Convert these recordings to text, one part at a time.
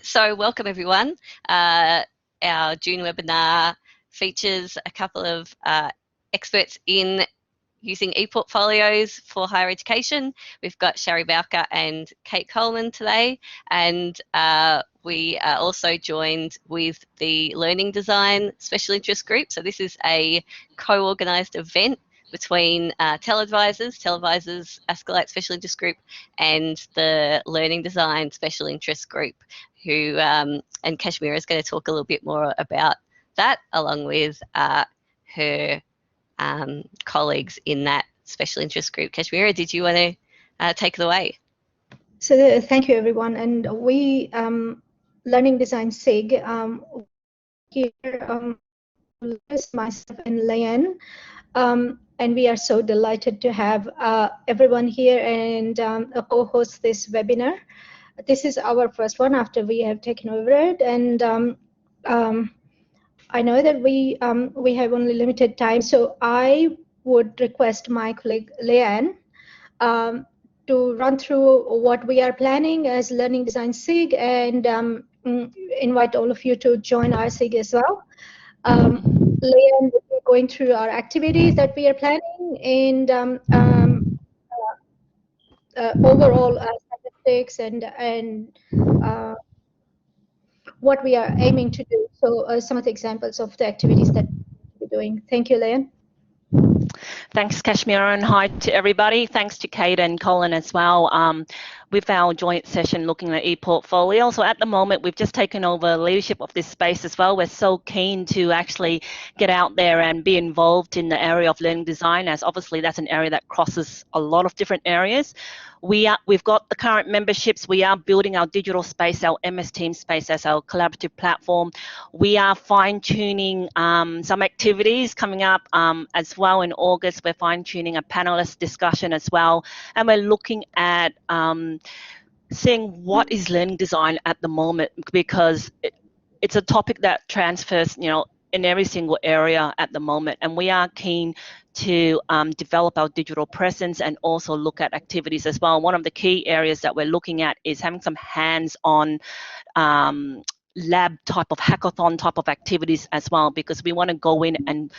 So welcome everyone. Our June webinar features a couple of experts in using ePortfolios for higher education. We've got Shari Bowker and Kate Coleman today, and we are also joined with the Learning Design Special Interest Group. So this is a co-organised event between TELedvisors, Escalate Special Interest Group, and the Learning Design Special Interest Group, who, and Kashmira is going to talk a little bit more about that, along with her colleagues in that special interest group. Kashmira, did you want to take it away? So thank you, everyone. And we, Learning Design SIG, here, myself and Leanne, and we are so delighted to have everyone here and co-host this webinar. This is our first one after we have taken over it, and I know that we have only limited time, so I would request my colleague Leanne to run through what we are planning as Learning Design SIG, and invite all of you to join our SIG as well. Leanne will be going through our activities that we are planning and overall statistics and what we are aiming to do. So some of the examples of the activities that we're doing. Thank you, Leanne. Thanks, Kashmira, and hi to everybody. Thanks to Kate and Colin as well. With our joint session looking at ePortfolio. So at the moment, we've just taken over leadership of this space as well. We're so keen to actually get out there and be involved in the area of learning design, as obviously that's an area that crosses a lot of different areas. We've got the current memberships. We are building our digital space, our MS Team space as our collaborative platform. We are fine-tuning some activities coming up as well in August. We're fine-tuning a panelist discussion as well, and we're looking at seeing what is learning design at the moment, because it's a topic that transfers, in every single area at the moment, and we are keen to develop our digital presence and also look at activities as well. One of the key areas that we're looking at is having some hands-on lab type of hackathon type of activities as well, because we want to go in and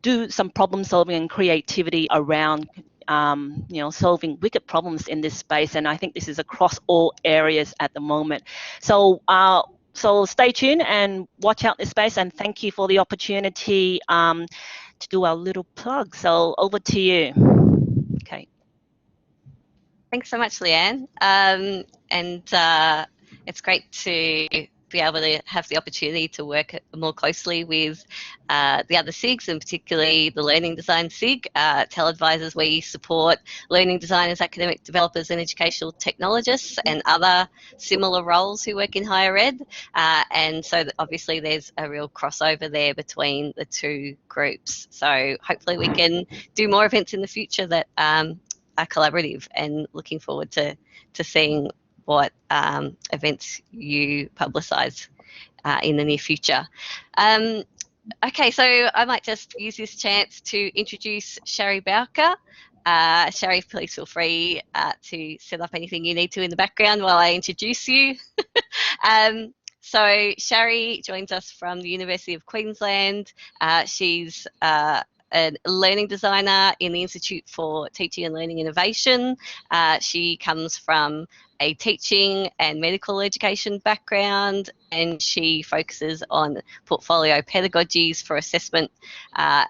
do some problem solving and creativity around solving wicked problems in this space, and I think this is across all areas at the moment. So stay tuned and watch out this space, and thank you for the opportunity to do our little plug. So over to you. Okay. Thanks so much, Leanne. It's great to be able to have the opportunity to work more closely with the other SIGs, and particularly the Learning Design SIG. TELedvisors, we support learning designers, academic developers and educational technologists and other similar roles who work in higher ed. And so obviously there's a real crossover there between the two groups. So hopefully we can do more events in the future that are collaborative, and looking forward to seeing what events you publicise in the near future. Okay, so I might just use this chance to introduce Shari Bowker. Shari, please feel free to set up anything you need to in the background while I introduce you. So Shari joins us from the University of Queensland. She's a learning designer in the Institute for Teaching and Learning Innovation. She comes from a teaching and medical education background, and she focuses on portfolio pedagogies for assessment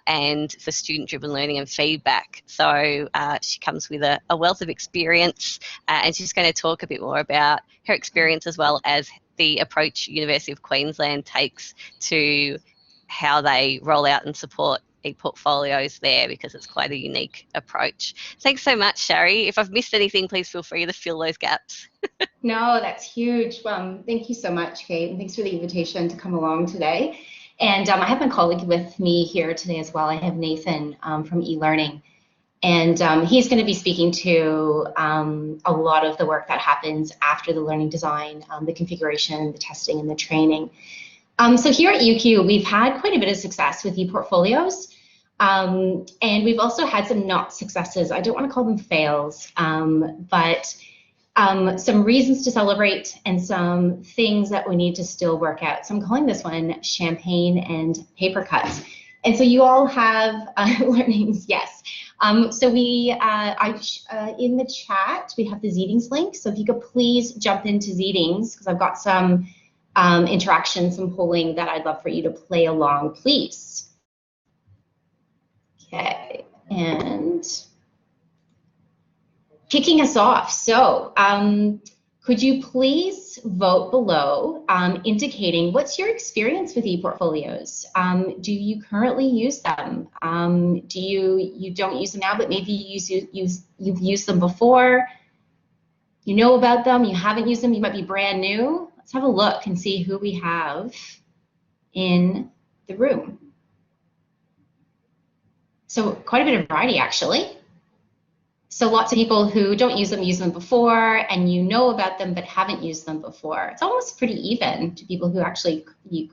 and for student-driven learning and feedback. So she comes with a wealth of experience, and she's going to talk a bit more about her experience as well as the approach University of Queensland takes to how they roll out and support ePortfolios there, because it's quite a unique approach. Thanks so much, Shari. If I've missed anything, please feel free to fill those gaps. No, that's huge. Thank you so much, Kate, and thanks for the invitation to come along today. And I have my colleague with me here today as well. I have Nathan from eLearning, and he's going to be speaking to a lot of the work that happens after the learning design, the configuration, the testing, and the training. So here at UQ, we've had quite a bit of success with ePortfolios, and we've also had some not successes. I don't want to call them fails, but some reasons to celebrate, and some things that we need to still work out. So I'm calling this one Champagne and Paper Cuts. And so you all have learnings, yes. So we, in the chat, we have the Zeetings link. So if you could please jump into Zeetings, because I've got some interaction, some polling that I'd love for you to play along, please. Okay, and kicking us off. So could you please vote below indicating what's your experience with ePortfolios? Do you currently use them? Do you don't use them now, but maybe you've used them before? You know about them, you haven't used them, you might be brand new. Let's have a look and see who we have in the room. So quite a bit of variety, actually. So lots of people who don't use them before, and you know about them but haven't used them before. It's almost pretty even to people who actually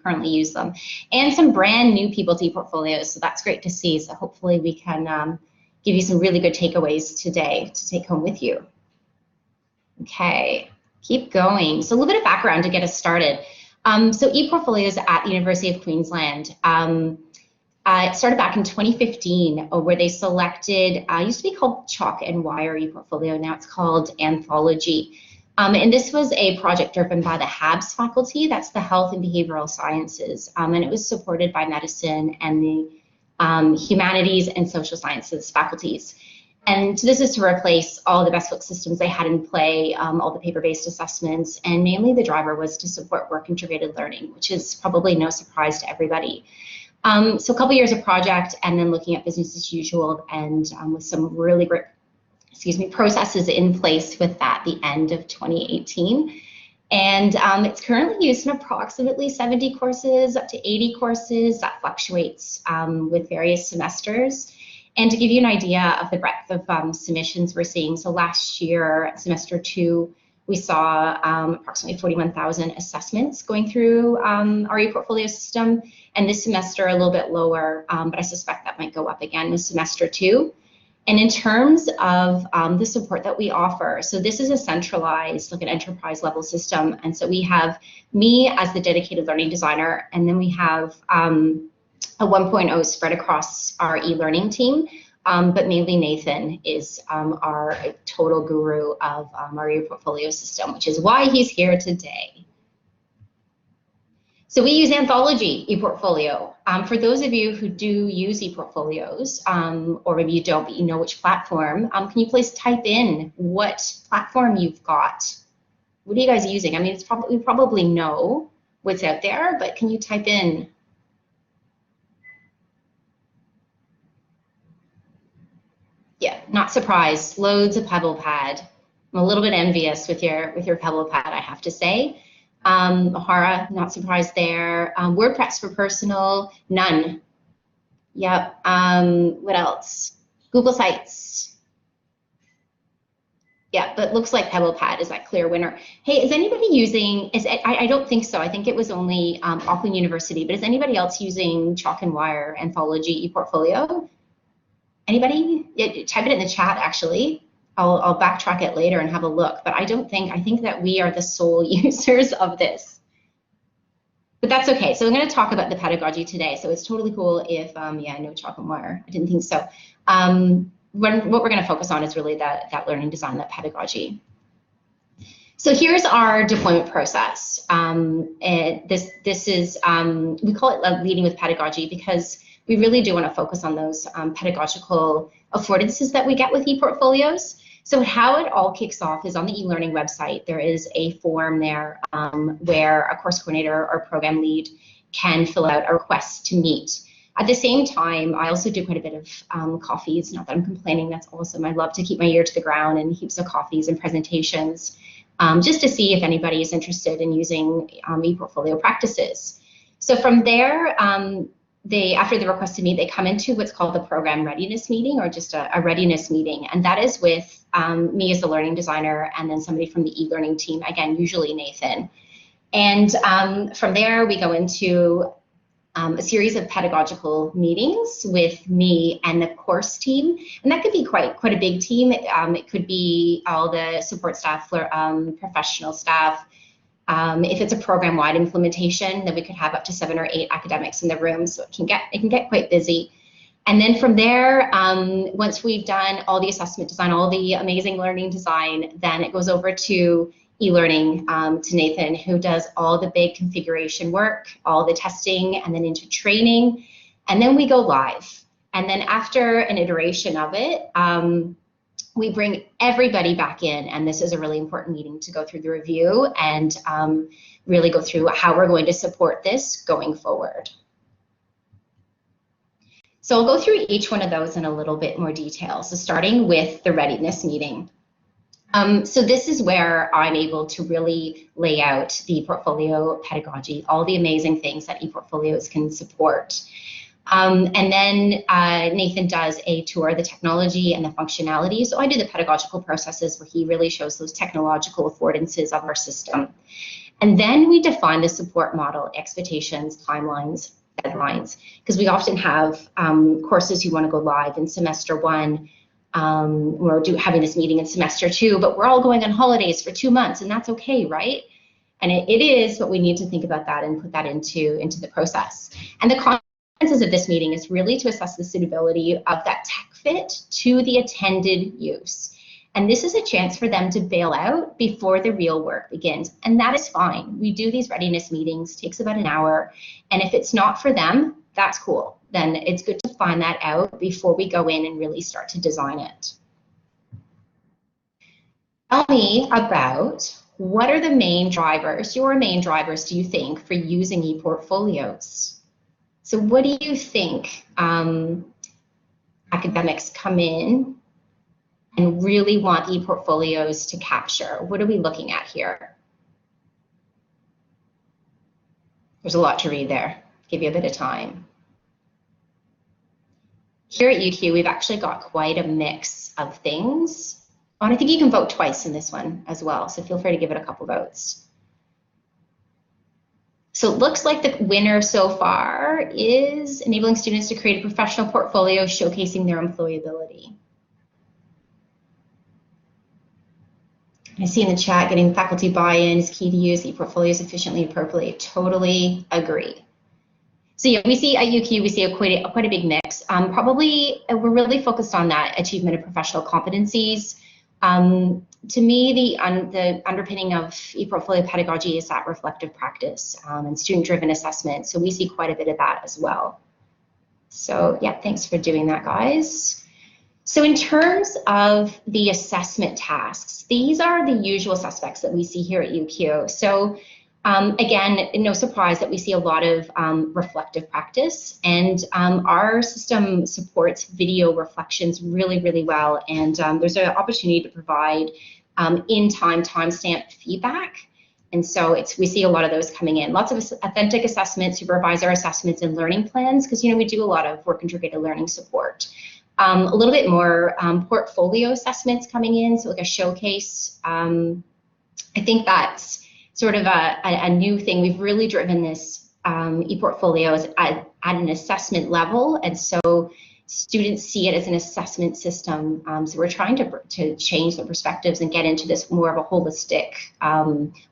currently use them. And some brand new people to ePortfolios, so that's great to see. So hopefully we can give you some really good takeaways today to take home with you. Okay, keep going. So a little bit of background to get us started. So ePortfolios at the University of Queensland. It started back in 2015, where they selected, used to be called Chalk and Wire ePortfolio, now it's called Anthology. And this was a project driven by the HABS faculty, that's the Health and Behavioral Sciences, and it was supported by medicine and the humanities and social sciences faculties. And this is to replace all the best book systems they had in play, all the paper-based assessments, and mainly the driver was to support work integrated learning, which is probably no surprise to everybody. So a couple years of project, and then looking at business as usual, and with some really great, processes in place with that the end of 2018. And it's currently used in approximately 70 courses, up to 80 courses. That fluctuates with various semesters. And to give you an idea of the breadth of submissions we're seeing, so last year, semester 2, we saw approximately 41,000 assessments going through our ePortfolio system. And this semester a little bit lower, but I suspect that might go up again with semester 2. And in terms of the support that we offer, so this is a centralized, like an enterprise level system. And so we have me as the dedicated learning designer, and then we have a 1.0 spread across our e-learning team. But mainly Nathan is our total guru of our ePortfolio system, which is why he's here today. So we use Anthology Eportfolio. For those of you who do use ePortfolios, or maybe you don't, but you know which platform, can you please type in what platform you've got? What are you guys using? I mean, it's probably, we probably know what's out there, but can you type in? Yeah, not surprised. Loads of PebblePad. I'm a little bit envious with your PebblePad, I have to say. O'Hara, not surprised there. WordPress for personal, none. Yep. What else? Google Sites. Yeah, but looks like PebblePad is that clear winner. Hey, is anybody using? I don't think so. I think it was only Auckland University. But is anybody else using Chalk and Wire Anthology ePortfolio? Anybody? Yeah, type it in the chat, actually. I'll backtrack it later and have a look, but I think that we are the sole users of this. But that's okay. So I'm going to talk about the pedagogy today. So it's totally cool if, yeah, no Chalk and Wire. I didn't think so. What we're going to focus on is really that learning design, that pedagogy. So here's our deployment process. This is, we call it leading with pedagogy because we really do want to focus on those pedagogical affordances that we get with ePortfolios. So how it all kicks off is on the e-learning website. There is a form there where a course coordinator or program lead can fill out a request to meet. At the same time, I also do quite a bit of coffees. Not that I'm complaining, that's awesome. I love to keep my ear to the ground and heaps of coffees and presentations just to see if anybody is interested in using ePortfolio practices. So from there, after the request to meet, they come into what's called the program readiness meeting, or just a readiness meeting, and that is with me as the learning designer and then somebody from the e-learning team, again, usually Nathan. And from there, we go into a series of pedagogical meetings with me and the course team, and that could be quite a big team. It could be all the support staff, professional staff. If it's a program-wide implementation, then we could have up to 7 or 8 academics in the room, so it can get quite busy. And then from there, once we've done all the assessment design, all the amazing learning design, then it goes over to e-learning, to Nathan, who does all the big configuration work, all the testing, and then into training. And then we go live. And then after an iteration of it, we bring everybody back in, and this is a really important meeting to go through the review and really go through how we're going to support this going forward. So I'll go through each one of those in a little bit more detail. So starting with the readiness meeting. So this is where I'm able to really lay out the portfolio pedagogy, all the amazing things that ePortfolios can support. And then Nathan does a tour of the technology and the functionality. So I do the pedagogical processes where he really shows those technological affordances of our system. And then we define the support model, expectations, timelines, deadlines, because we often have courses who want to go live in semester 1. We're having this meeting in semester 2, but we're all going on holidays for 2 months, and that's okay, right? And it is, but we need to think about that and put that into the process. And the consequences of this meeting is really to assess the suitability of that tech fit to the attended use. And this is a chance for them to bail out before the real work begins. And that is fine. We do these readiness meetings, takes about an hour. And if it's not for them, that's cool. Then it's good to find that out before we go in and really start to design it. Tell me about what are the main drivers, your main drivers, do you think, for using ePortfolios? So what do you think academics come in and really want ePortfolios to capture? What are we looking at here? There's a lot to read there. Give you a bit of time. Here at UQ, we've actually got quite a mix of things. Oh, and I think you can vote twice in this one as well, so feel free to give it a couple votes. So it looks like the winner so far is enabling students to create a professional portfolio showcasing their employability. I see in the chat, getting faculty buy-in is key to use ePortfolios efficiently and appropriately. Totally agree. So yeah, we see at UQ, we see quite a big mix. Probably we're really focused on that achievement of professional competencies. To me, the underpinning of ePortfolio pedagogy is that reflective practice and student-driven assessment. So we see quite a bit of that as well. So yeah, thanks for doing that, guys. So in terms of the assessment tasks, these are the usual suspects that we see here at UQ. So again, no surprise that we see a lot of reflective practice, and our system supports video reflections really, really well, and there's an opportunity to provide in-time timestamp feedback, and so we see a lot of those coming in. Lots of authentic assessments, supervisor assessments, and learning plans, because we do a lot of work integrated learning support. A little bit more portfolio assessments coming in, so like a showcase. I think that's sort of a new thing. We've really driven this ePortfolios at an assessment level, and so students see it as an assessment system. So we're trying to change the perspectives and get into this more of a holistic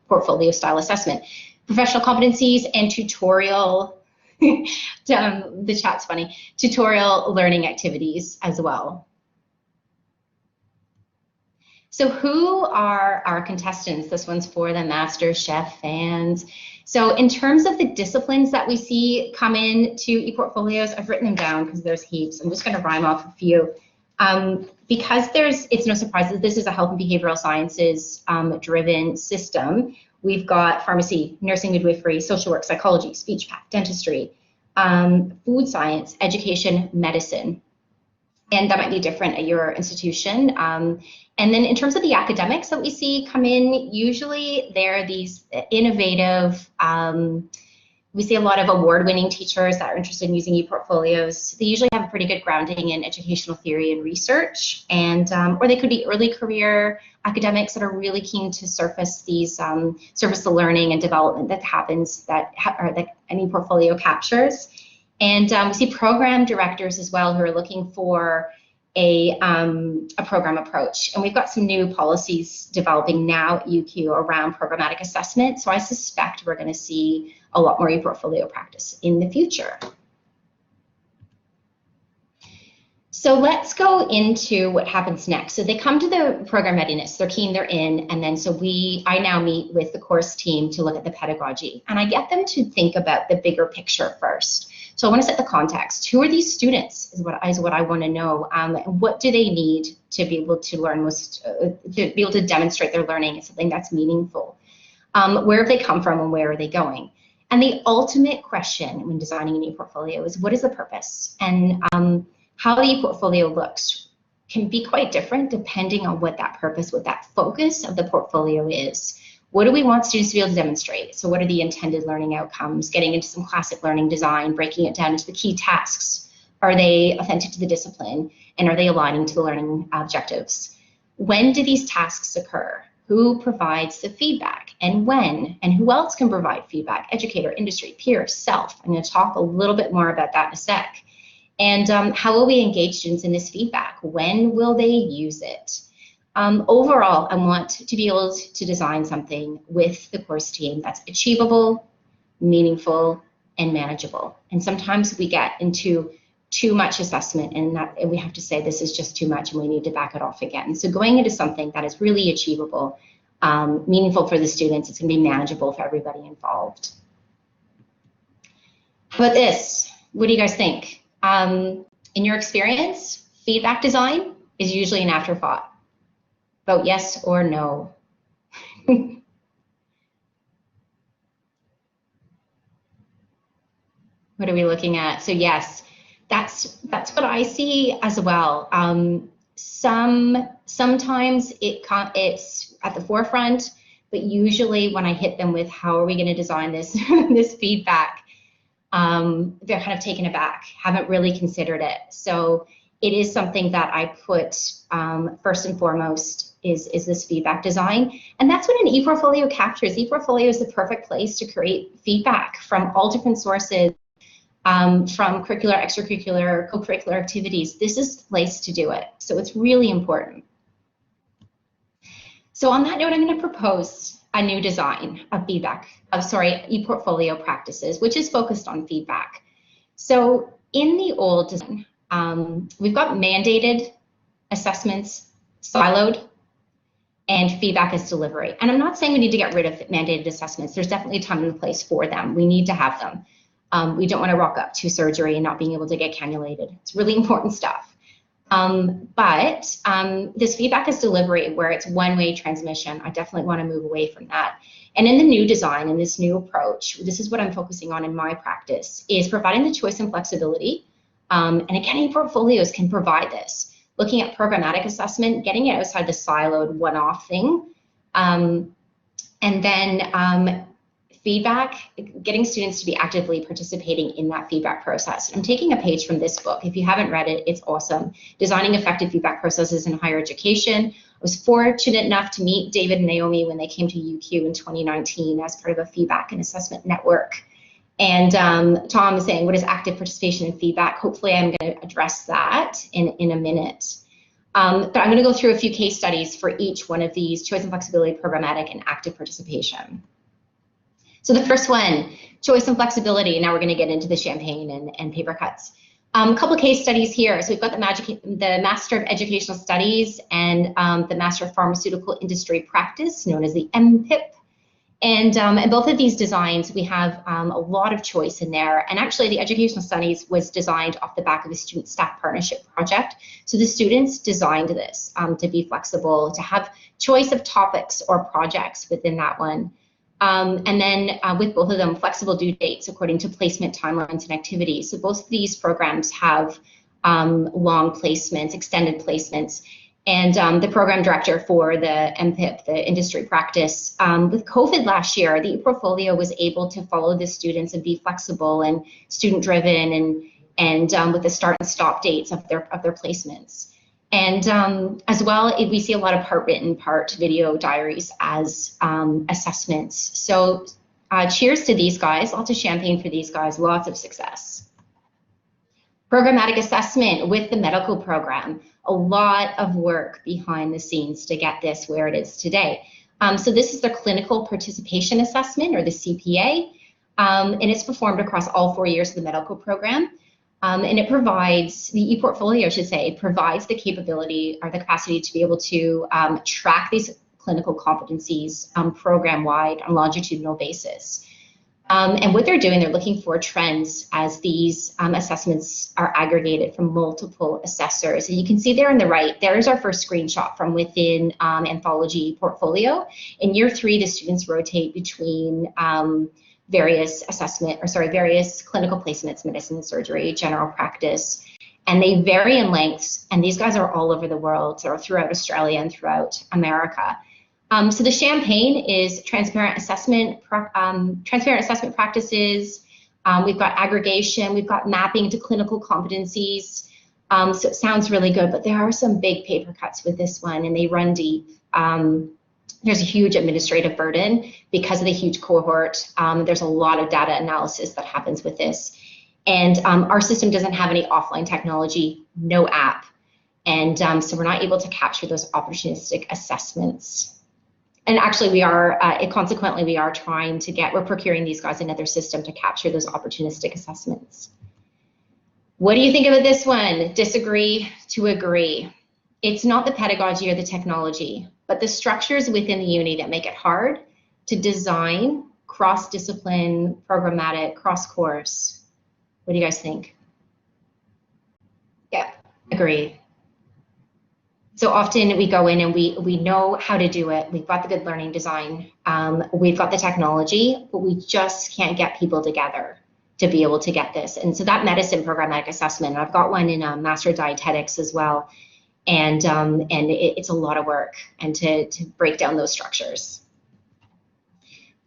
portfolio style assessment. Professional competencies and tutorial, the chat's funny, tutorial learning activities as well. So who are our contestants? This one's for the MasterChef fans. So in terms of the disciplines that we see come in to ePortfolios, I've written them down because there's heaps. I'm just going to rhyme off a few. Because it's no surprise that this is a health and behavioral sciences driven system. We've got pharmacy, nursing, midwifery, social work, psychology, speech path, dentistry, food science, education, medicine. And that might be different at your institution. And then in terms of the academics that we see come in, usually they're these innovative, We see a lot of award-winning teachers that are interested in using ePortfolios. They usually have a pretty good grounding in educational theory and research, and or they could be early career academics that are really keen to surface these surface the learning and development that happens that an ePortfolio captures. And we see program directors as well who are looking for a program approach. And we've got some new policies developing now at UQ around programmatic assessment. So I suspect we're going to see a lot more ePortfolio practice in the future. So let's go into what happens next. So they come to the program readiness, they're keen, they're in, and then I now meet with the course team to look at the pedagogy. And I get them to think about the bigger picture first. So I want to set the context. Who are these students is what I want to know. And what do they need to be able to learn, to be able to demonstrate their learning in something that's meaningful? Where have they come from and where are they going? And the ultimate question when designing an ePortfolio is, what is the purpose? And how the ePortfolio looks can be quite different depending on what that purpose, what that focus of the portfolio is. What do we want students to be able to demonstrate? So what are the intended learning outcomes? Getting into some classic learning design, breaking it down into the key tasks. Are they authentic to the discipline? And are they aligning to the learning objectives? When do these tasks occur? Who provides the feedback and when? And who else can provide feedback? Educator, industry, peer, self. I'm going to talk a little bit more about that in a sec. And how will we engage students in this feedback? When will they use it? Overall, I want to be able to design something with the course team that's achievable, meaningful, and manageable. And sometimes we get into too much assessment and we have to say this is just too much and we need to back it off again. So going into something that is really achievable, meaningful for the students, it's going to be manageable for everybody involved. How about this? What do you guys think? In your experience, feedback design is usually an afterthought. Vote yes or no. What are we looking at? So yes, that's what I see as well. Sometimes it's at the forefront, but usually when I hit them with how are we going to design this this feedback, they're kind of taken aback, haven't really considered it. So it is something that I put first and foremost is this feedback design. And that's what an ePortfolio captures. ePortfolio is the perfect place to create feedback from all different sources, from curricular, extracurricular, co-curricular activities. This is the place to do it. So it's really important. So on that note, I'm going to propose a new design of ePortfolio practices, which is focused on feedback. So in the old design, we've got mandated assessments, siloed, and feedback as delivery. And I'm not saying we need to get rid of mandated assessments. There's definitely a time and a place for them. We need to have them. We don't want to rock up to surgery and not being able to get cannulated. It's really important stuff. But this feedback as delivery, where it's one-way transmission, I definitely want to move away from that. And in the new design, in this new approach, this is what I'm focusing on in my practice, is providing the choice and flexibility. And again, ePortfolios can provide this. Looking at programmatic assessment, getting it outside the siloed one-off thing. And then feedback, getting students to be actively participating in that feedback process. I'm taking a page from this book. If you haven't read it, it's awesome. Designing Effective Feedback Processes in Higher Education. I was fortunate enough to meet David and Naomi when they came to UQ in 2019 as part of a feedback and assessment network. And Tom is saying, what is active participation and feedback? Hopefully I'm going to address that in a minute. But I'm going to go through a few case studies for each one of these: choice and flexibility, programmatic, and active participation. So the first one, choice and flexibility. Now we're going to get into the champagne and paper cuts. A couple of case studies here. So we've got the Master of Educational Studies and the Master of Pharmaceutical Industry Practice, known as the MPIP. And in both of these designs, we have a lot of choice in there. And actually, the Educational Studies was designed off the back of a student-staff partnership project. So the students designed this to be flexible, to have choice of topics or projects within that one. And then with both of them, flexible due dates according to placement timelines and activities. So both of these programs have long placements, extended placements. and the program director for the MPIP, the industry practice. With COVID last year, the ePortfolio was able to follow the students and be flexible and student-driven, and with the start and stop dates of their placements. And as well, we see a lot of part written, part video diaries as assessments. So cheers to these guys, lots of champagne for these guys, lots of success. Programmatic assessment with the medical program, a lot of work behind the scenes to get this where it is today. So this is the clinical participation assessment, or the CPA, and it's performed across all 4 years of the medical program. And it provides, the ePortfolio, I should say, provides the capability or the capacity to be able to track these clinical competencies program-wide on a longitudinal basis. And what they're doing, they're looking for trends as these assessments are aggregated from multiple assessors. And you can see there on the right, there's our first screenshot from within Anthology Eportfolio. In year 3, the students rotate between various clinical placements, medicine and surgery, general practice, and they vary in lengths, and these guys are all over the world, so throughout Australia and throughout America. So the champagne is transparent assessment practices. We've got aggregation, we've got mapping to clinical competencies. So it sounds really good, but there are some big paper cuts with this one, and they run deep. There's a huge administrative burden because of the huge cohort. There's a lot of data analysis that happens with this. And our system doesn't have any offline technology, no app. And so we're not able to capture those opportunistic assessments. And actually we are, consequently, we are trying to we're procuring these guys another system to capture those opportunistic assessments. What do you think about this one? Disagree to agree. It's not the pedagogy or the technology, but the structures within the uni that make it hard to design cross-discipline, programmatic, cross-course. What do you guys think? Yeah, agree. So often we go in and we know how to do it. We've got the good learning design. We've got the technology, but we just can't get people together to be able to get this. And so that medicine programmatic assessment, I've got one in Master Dietetics as well. And it's a lot of work, and to break down those structures.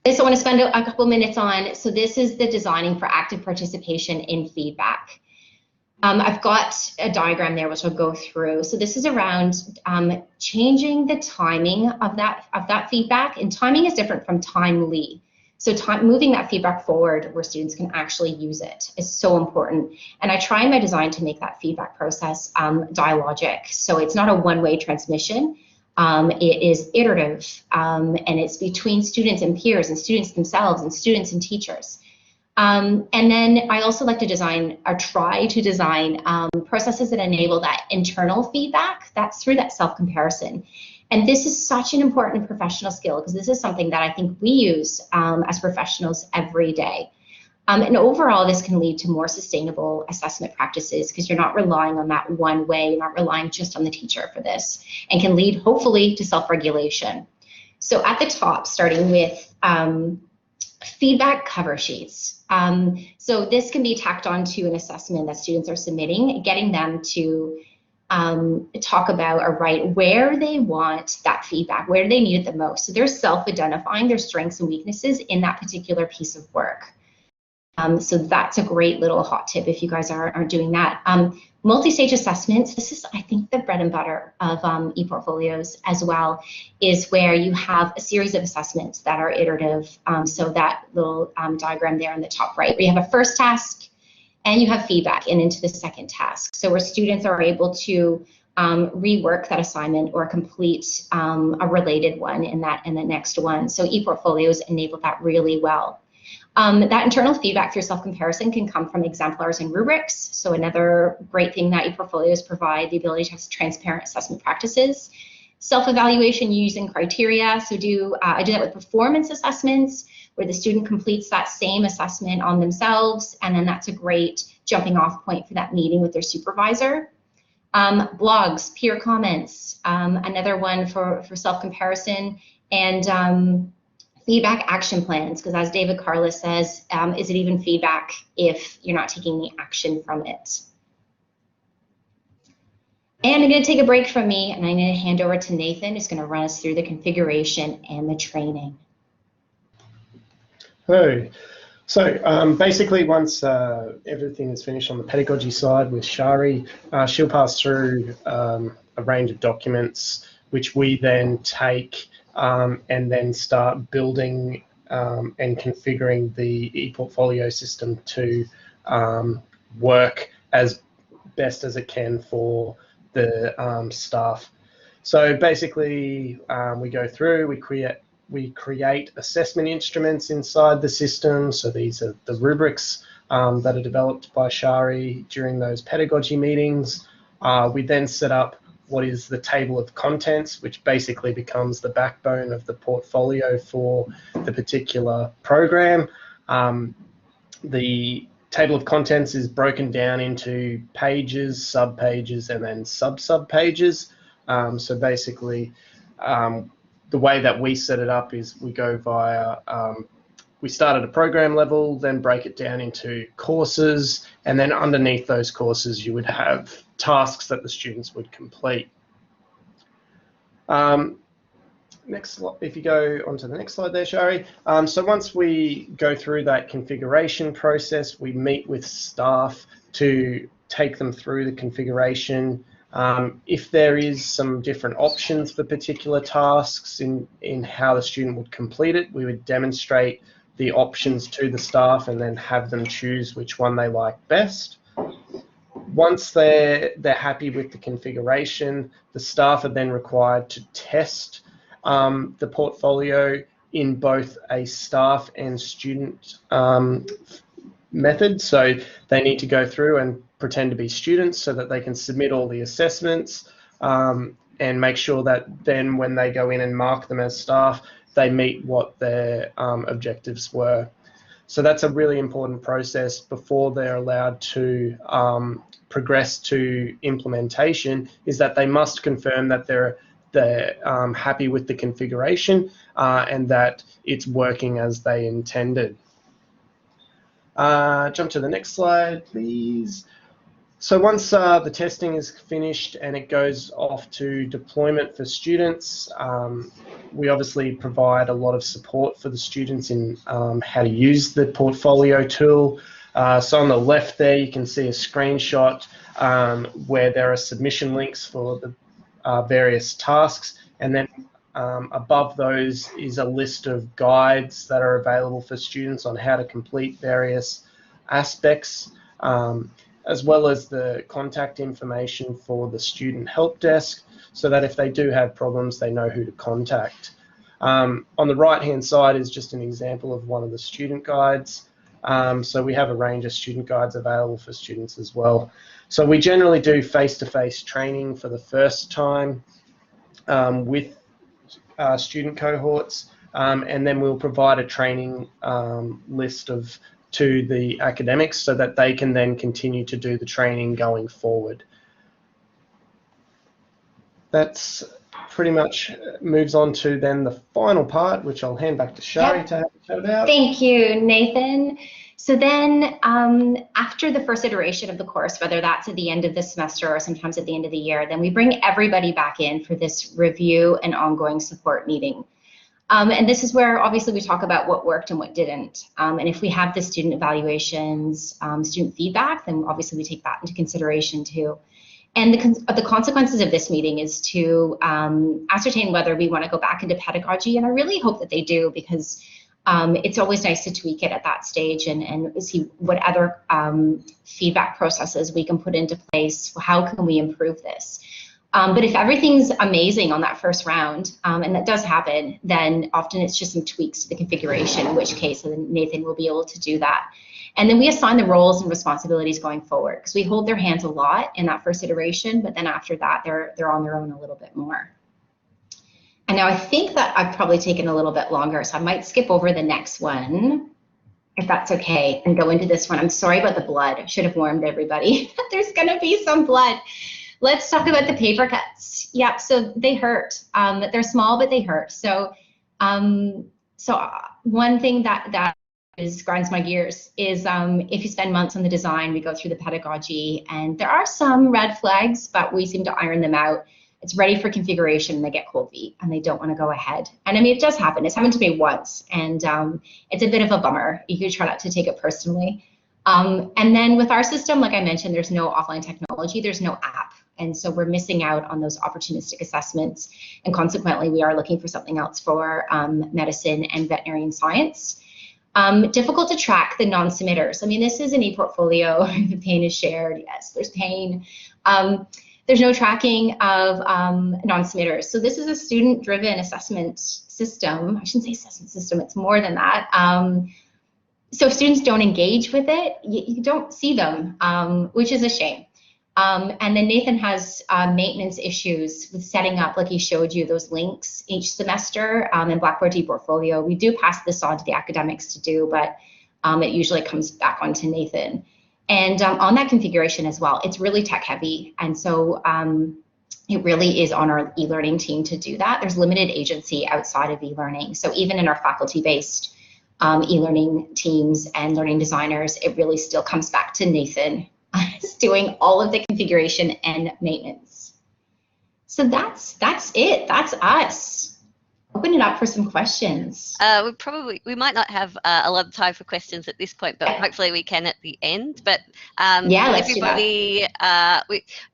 This I want to spend a couple minutes on. So this is the designing for active participation in feedback. I've got a diagram there which I'll go through. So this is around changing the timing of that feedback, and timing is different from timely. So moving that feedback forward where students can actually use it is so important. And I try in my design to make that feedback process dialogic. So it's not a one-way transmission. It is iterative, and it's between students and peers, and students themselves, and students and teachers. And then I also like to design, or try to design, processes that enable that internal feedback. That's through that self-comparison. And this is such an important professional skill, because this is something that I think we use as professionals every day. And overall, this can lead to more sustainable assessment practices, because you're not relying on that one way, you're not relying just on the teacher for this, and can lead, hopefully, to self-regulation. So at the top, starting with feedback cover sheets. So this can be tacked onto an assessment that students are submitting, getting them to talk about or write where they want that feedback, where do they need it the most. So they're self-identifying their strengths and weaknesses in that particular piece of work. So that's a great little hot tip if you guys are doing that. Multi-stage assessments, this is, I think, the bread and butter of ePortfolios as well, is where you have a series of assessments that are iterative. So that little diagram there on the top right, where you have a first task, and you have feedback into the second task. So where students are able to rework that assignment or complete a related one in the next one. So ePortfolios enable that really well. That internal feedback through self-comparison can come from exemplars and rubrics. So another great thing that ePortfolios provide, the ability to have transparent assessment practices. Self-evaluation using criteria. So I do that with performance assessments, where the student completes that same assessment on themselves, and then that's a great jumping off point for that meeting with their supervisor. Blogs, peer comments, another one for self-comparison, and feedback action plans, because as David Carlis says, is it even feedback if you're not taking the action from it? And I'm going to take a break from me, and I'm going to hand over to Nathan, who's going to run us through the configuration and the training. Hello. So basically, once everything is finished on the pedagogy side with Shari, she'll pass through a range of documents, which we then take and then start building and configuring the ePortfolio system to work as best as it can for the staff. So basically, we go through, we create assessment instruments inside the system. So these are the rubrics that are developed by Shari during those pedagogy meetings. We then set up what is the table of contents, which basically becomes the backbone of the portfolio for the particular program. The table of contents is broken down into pages, sub-pages, and then sub-sub-pages. So basically, the way that we set it up is we go via, we start at a program level, then break it down into courses, and then underneath those courses you would have tasks that the students would complete. Next, if you go onto the next slide there, Shari. So once we go through that configuration process, we meet with staff to take them through the configuration. If there is some different options for particular tasks in how the student would complete it, we would demonstrate the options to the staff and then have them choose which one they like best. Once they're happy with the configuration, the staff are then required to test the portfolio in both a staff and student method. So they need to go through and pretend to be students so that they can submit all the assessments and make sure that then when they go in and mark them as staff, they meet what their objectives were. So that's a really important process before they're allowed to progress to implementation, is that they must confirm that they're happy with the configuration and that it's working as they intended. Jump to the next slide, please. So once the testing is finished and it goes off to deployment for students, we obviously provide a lot of support for the students in how to use the portfolio tool. So on the left there, you can see a screenshot where there are submission links for the various tasks, and then above those is a list of guides that are available for students on how to complete various aspects, as well as the contact information for the student help desk, so that if they do have problems, they know who to contact. On the right-hand side is just an example of one of the student guides. So we have a range of student guides available for students as well. So we generally do face-to-face training for the first time with student cohorts, and then we'll provide a training list to the academics so that they can then continue to do the training going forward. That's pretty much moves on to then the final part, which I'll hand back to Shari to have a chat about. Thank you, Nathan. So then after the first iteration of the course, whether that's at the end of the semester or sometimes at the end of the year, then we bring everybody back in for this review and ongoing support meeting. And this is where obviously we talk about what worked and what didn't. And if we have the student evaluations, student feedback, then obviously we take that into consideration too. And the consequences of this meeting is to ascertain whether we want to go back into pedagogy, and I really hope that they do, because it's always nice to tweak it at that stage and see what other feedback processes we can put into place. How can we improve this? But if everything's amazing on that first round, and that does happen, then often it's just some tweaks to the configuration, in which case then Nathan will be able to do that. And then we assign the roles and responsibilities going forward, because we hold their hands a lot in that first iteration, but then after that, they're on their own a little bit more. And now I think that I've probably taken a little bit longer, so I might skip over the next one, if that's okay, and go into this one. I'm sorry about the blood. I should have warned everybody. There's going to be some blood. Let's talk about the paper cuts. Yeah, so they hurt. They're small, but they hurt. So, one thing that grinds my gears is if you spend months on the design, we go through the pedagogy, and there are some red flags, but we seem to iron them out. It's ready for configuration, and they get cold feet, and they don't want to go ahead. And I mean, it does happen. It's happened to me once, and it's a bit of a bummer. You can try not to take it personally. And then with our system, like I mentioned, there's no offline technology, there's no app. And so we're missing out on those opportunistic assessments. And consequently, we are looking for something else for medicine and veterinarian science. Difficult to track the non-submitters. I mean, this is an ePortfolio. The pain is shared. Yes, there's pain. There's no tracking of non-submitters. So this is a student-driven assessment system. I shouldn't say assessment system. It's more than that. So if students don't engage with it, you don't see them, which is a shame. And then Nathan has maintenance issues with setting up, like he showed you, those links each semester in Blackboard ePortfolio. We do pass this on to the academics to do, but it usually comes back onto Nathan. And on that configuration as well, it's really tech heavy. And so it really is on our e-learning team to do that. There's limited agency outside of e-learning. So even in our faculty-based e-learning teams and learning designers, it really still comes back to Nathan doing all of the configuration and maintenance. So that's it. That's us. Open it up for some questions. We might not have a lot of time for questions at this point, but hopefully we can at the end. But yeah, let's everybody,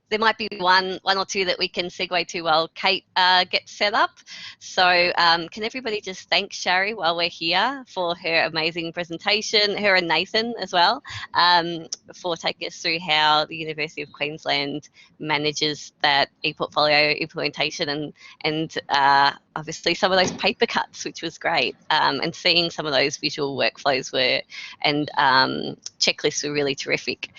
there might be one or two that we can segue to while Kate gets set up. So can everybody just thank Shari while we're here for her amazing presentation, her and Nathan as well, for taking us through how the University of Queensland manages that ePortfolio implementation and obviously some of those paper cuts, which was great, and seeing some of those visual workflows and checklists were really terrific.